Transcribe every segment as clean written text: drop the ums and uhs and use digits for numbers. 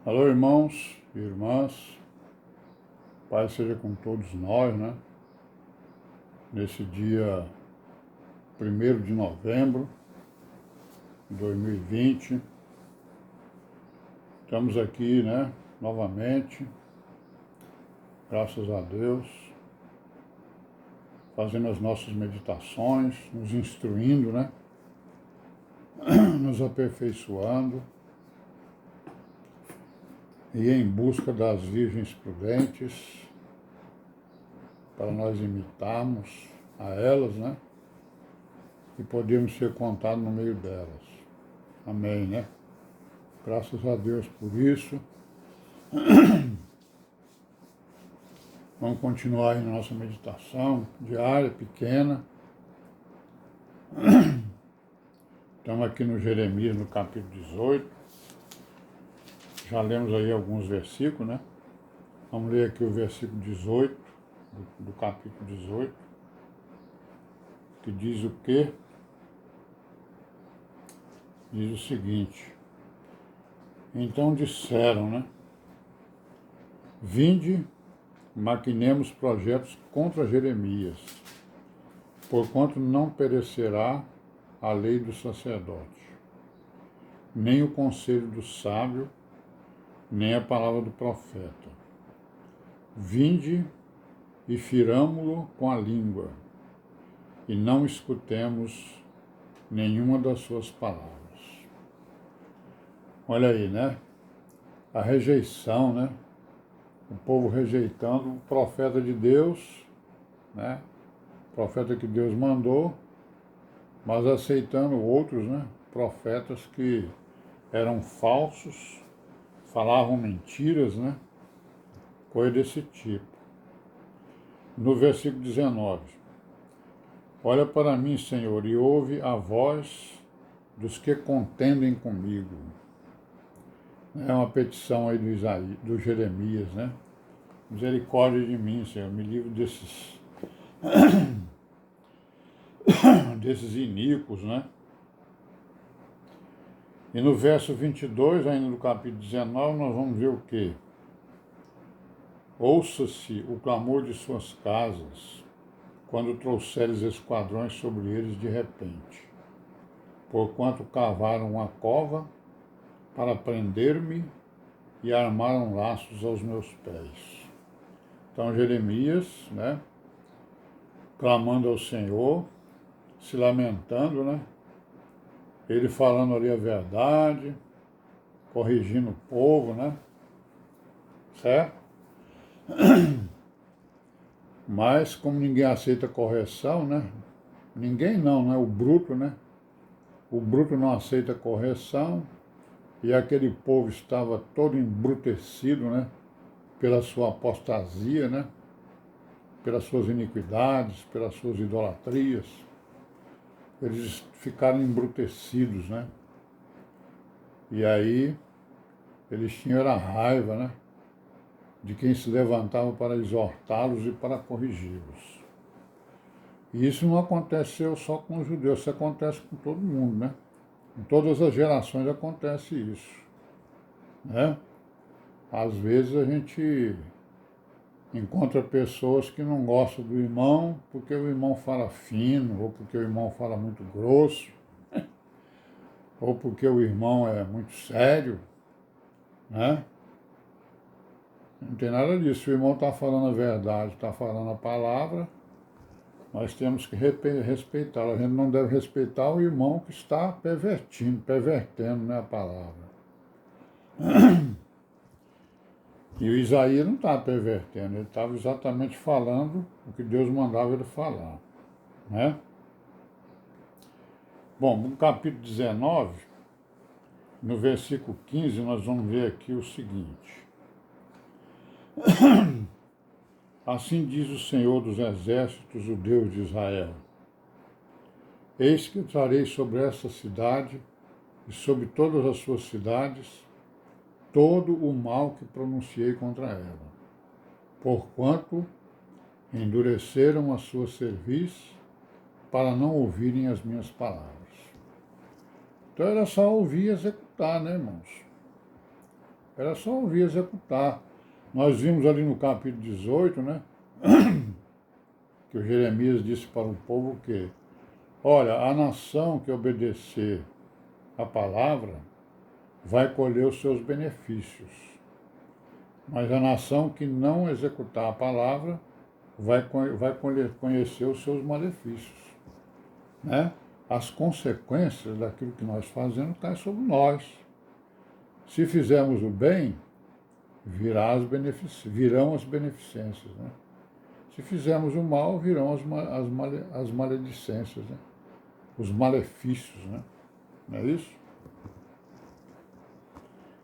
Alô, irmãos e irmãs, Pai seja com todos nós, né? Nesse dia 1º de novembro de 2020, estamos aqui, né? Novamente, graças a Deus, fazendo as nossas meditações, nos instruindo, né? Nos aperfeiçoando e em busca das virgens prudentes, para nós imitarmos a elas, né? E podermos ser contados no meio delas. Amém, né? Graças a Deus por isso. Vamos continuar aí na nossa meditação diária, pequena. Estamos aqui no Jeremias, no capítulo 18. Já lemos aí alguns versículos, né? Vamos ler aqui o versículo 18, do capítulo 18, que diz o quê? Diz o seguinte: então disseram, né? Vinde, maquinemos projetos contra Jeremias, porquanto não perecerá a lei do sacerdote, nem o conselho do sábio, nem a palavra do profeta. Vinde e firamo-lo com a língua, e não escutemos nenhuma das suas palavras. Olha aí, né? A rejeição, né? O povo rejeitando o profeta de Deus, né? O profeta que Deus mandou, mas aceitando outros, né? Profetas que eram falsos, falavam mentiras, né? Coisa desse tipo. No versículo 19: olha para mim, Senhor, e ouve a voz dos que contendem comigo. É uma petição aí do Jeremias, né? Misericórdia de mim, Senhor, me livre desses iníquos, né? E no verso 22, ainda do capítulo 19, nós vamos ver o quê? Ouça-se o clamor de suas casas, quando trouxeres esquadrões sobre eles de repente, porquanto cavaram uma cova para prender-me e armaram laços aos meus pés. Então Jeremias, né, clamando ao Senhor, se lamentando, né, ele falando ali a verdade, corrigindo o povo, né, certo? Mas como ninguém aceita correção, né, ninguém não, né, o bruto, né, o bruto não aceita correção, e aquele povo estava todo embrutecido, né, pela sua apostasia, né, pelas suas iniquidades, pelas suas idolatrias. Eles ficaram embrutecidos, né? E aí eles tinham a raiva, né, de quem se levantava para exortá-los e para corrigi-los. E isso não aconteceu só com os judeus, isso acontece com todo mundo, né? Em todas as gerações acontece isso, né? Às vezes a gente encontra pessoas que não gostam do irmão porque o irmão fala fino, ou porque o irmão fala muito grosso, ou porque o irmão é muito sério, né? Não tem nada disso. Se o irmão está falando a verdade, está falando a palavra, nós temos que respeitá-lo. A gente não deve respeitar o irmão que está pervertendo, né, a palavra. E o Isaías não estava pervertendo, ele estava exatamente falando o que Deus mandava ele falar, né? Bom, no capítulo 19, no versículo 15, nós vamos ver aqui o seguinte: assim diz o Senhor dos Exércitos, o Deus de Israel: eis que eu trarei sobre esta cidade e sobre todas as suas cidades todo o mal que pronunciei contra ela, porquanto endureceram a sua cerviz para não ouvirem as minhas palavras. Então era só ouvir e executar, né, irmãos? era só ouvir e executar. Nós vimos ali no capítulo 18, né, que o Jeremias disse para o povo que, olha, a nação que obedecer a palavra vai colher os seus benefícios, mas a nação que não executar a palavra vai conhecer os seus malefícios, né? As consequências daquilo que nós fazemos caem sobre nós. Se fizermos o bem, virão as beneficências, né? Se fizermos o mal, virão as maledicências, né? Os malefícios, né? Não é isso?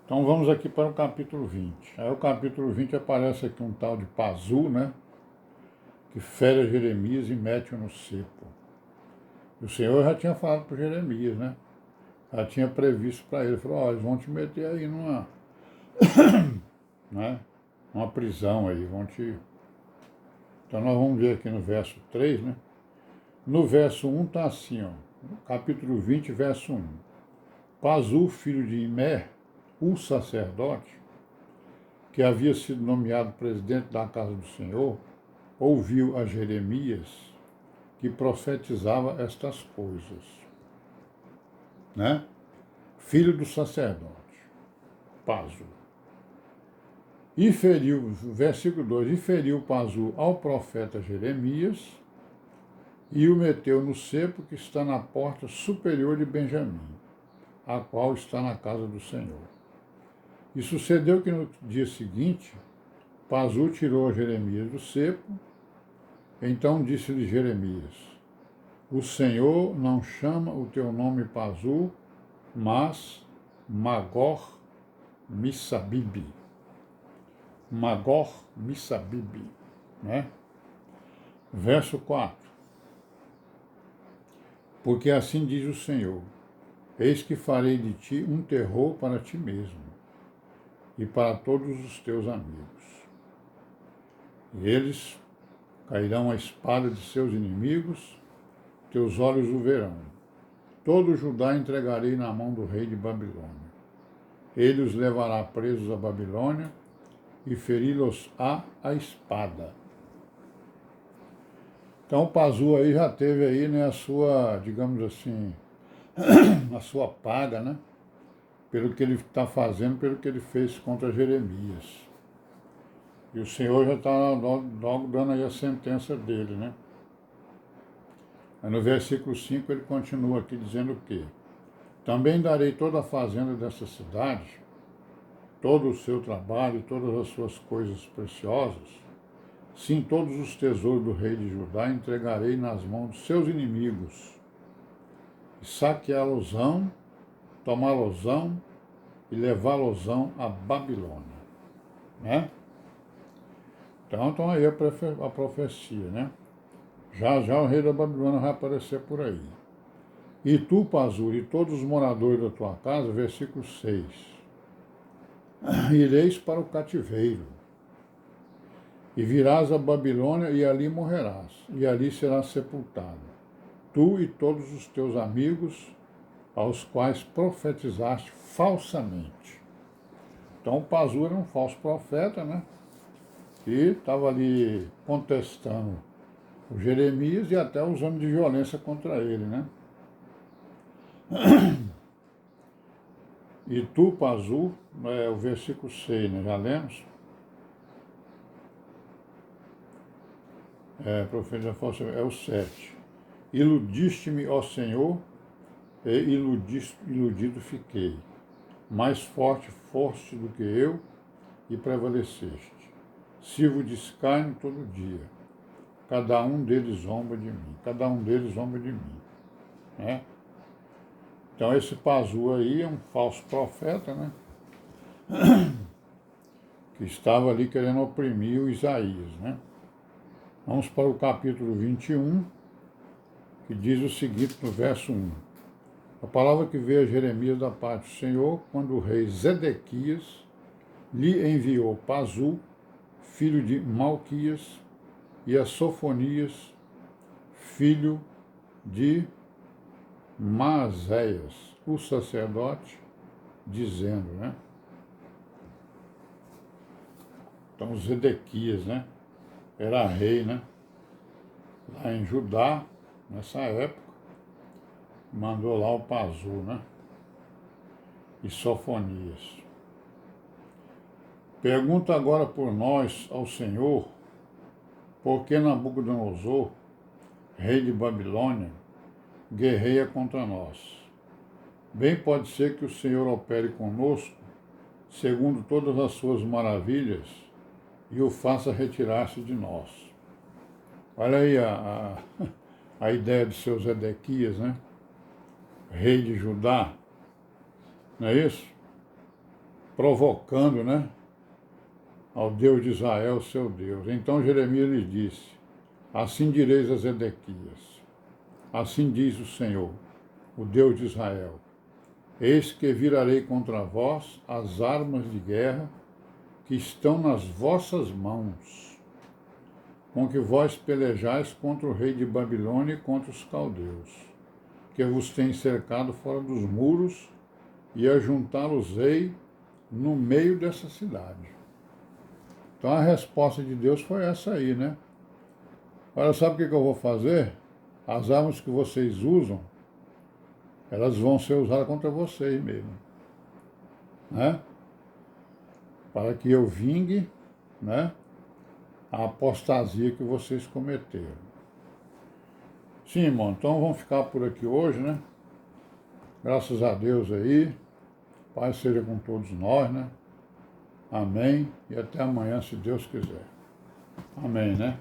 Então vamos aqui para o capítulo 20. Aí o capítulo 20 aparece aqui um tal de Pazu, né? Que fere Jeremias e mete-o no cepo. E o Senhor já tinha falado para Jeremias, né? Já tinha previsto para ele. Falou, ó, eles vão te meter aí numa, né? Uma prisão aí, vão te... Então nós vamos ver aqui no verso 3, né? No verso 1 está assim, ó. No capítulo 20, verso 1. Pazu, filho de Imer, o sacerdote, que havia sido nomeado presidente da casa do Senhor, ouviu a Jeremias, que profetizava estas coisas, né? Filho do sacerdote, Pazu. E feriu, versículo 2, e feriu Pazu ao profeta Jeremias e o meteu no cepo que está na porta superior de Benjamim, a qual está na casa do Senhor. E sucedeu que no dia seguinte, Pazu tirou Jeremias do cepo. Então disse-lhe Jeremias, o Senhor não chama o teu nome Pazu, mas Magor Missabibe. Magor Missabibe, né? Verso 4. Porque assim diz o Senhor, eis que farei de ti um terror para ti mesmo e para todos os teus amigos. E eles cairão a espada de seus inimigos, teus olhos o verão. Todo Judá entregarei na mão do rei de Babilônia. Ele os levará presos à Babilônia e feri-los-á a espada. Então o Pazu aí já teve aí, né, a sua, digamos assim, a sua paga, né, pelo que ele está fazendo, pelo que ele fez contra Jeremias. E o Senhor já está logo dando aí a sentença dele, né? Aí no versículo 5 ele continua aqui dizendo o quê? Também darei toda a fazenda dessa cidade, todo o seu trabalho e todas as suas coisas preciosas, sim, todos os tesouros do rei de Judá entregarei nas mãos dos seus inimigos, e saqueá-los-ão, tomá-los-ão e levá-los-ão à Babilônia, né? Então aí a profecia, né? Já já o rei da Babilônia vai aparecer por aí. E tu, Pazu, e todos os moradores da tua casa, versículo 6, ireis para o cativeiro, e virás a Babilônia, e ali morrerás, e ali serás sepultado, tu e todos os teus amigos, aos quais profetizaste falsamente. Então o Pazu era um falso profeta, né? E estava ali contestando o Jeremias e até usando de violência contra ele, né? E tu, Pazu, o versículo 6, né? Já lemos? Profeta falsa, é o 7. Iludiste-me, ó Senhor, e iludido fiquei. Mais forte foste do que eu e prevaleceste. Sirvo de escárnio todo dia. Cada um deles zomba de mim. Cada um deles zomba de mim. Né? Então esse Pazu aí é um falso profeta, né? Que estava ali querendo oprimir o Isaías, né? Vamos para o capítulo 21, que diz o seguinte no verso 1. A palavra que veio a Jeremias da parte do Senhor, quando o rei Zedequias lhe enviou Pazu, filho de Malquias, e a Sofonias, filho de Maazéias, o sacerdote, dizendo, né? Então Zedequias, né? Era rei, né? Lá em Judá, nessa época, mandou lá o Pazu, né? E Sofonias. Pergunta agora por nós ao Senhor, por que Nabucodonosor, rei de Babilônia, guerreia contra nós? Bem pode ser que o Senhor opere conosco, segundo todas as suas maravilhas, e o faça retirar-se de nós. Olha aí a ideia de seu Zedequias, né? Rei de Judá, não é isso? Provocando, né? Ao Deus de Israel, seu Deus. Então Jeremias lhes disse, assim direis a Zedequias, assim diz o Senhor, o Deus de Israel, eis que virarei contra vós as armas de guerra que estão nas vossas mãos, com que vós pelejais contra o rei de Babilônia e contra os caldeus, que vos tem cercado fora dos muros, e ajuntá-los-ei no meio dessa cidade. Então a resposta de Deus foi essa aí, né? Olha, sabe o que eu vou fazer? As armas que vocês usam, elas vão ser usadas contra vocês mesmo, né? Para que eu vingue, né, a apostasia que vocês cometeram. Sim, irmão, então vamos ficar por aqui hoje, né? Graças a Deus aí, Pai seja com todos nós, né? Amém. E até amanhã, se Deus quiser. Amém, né?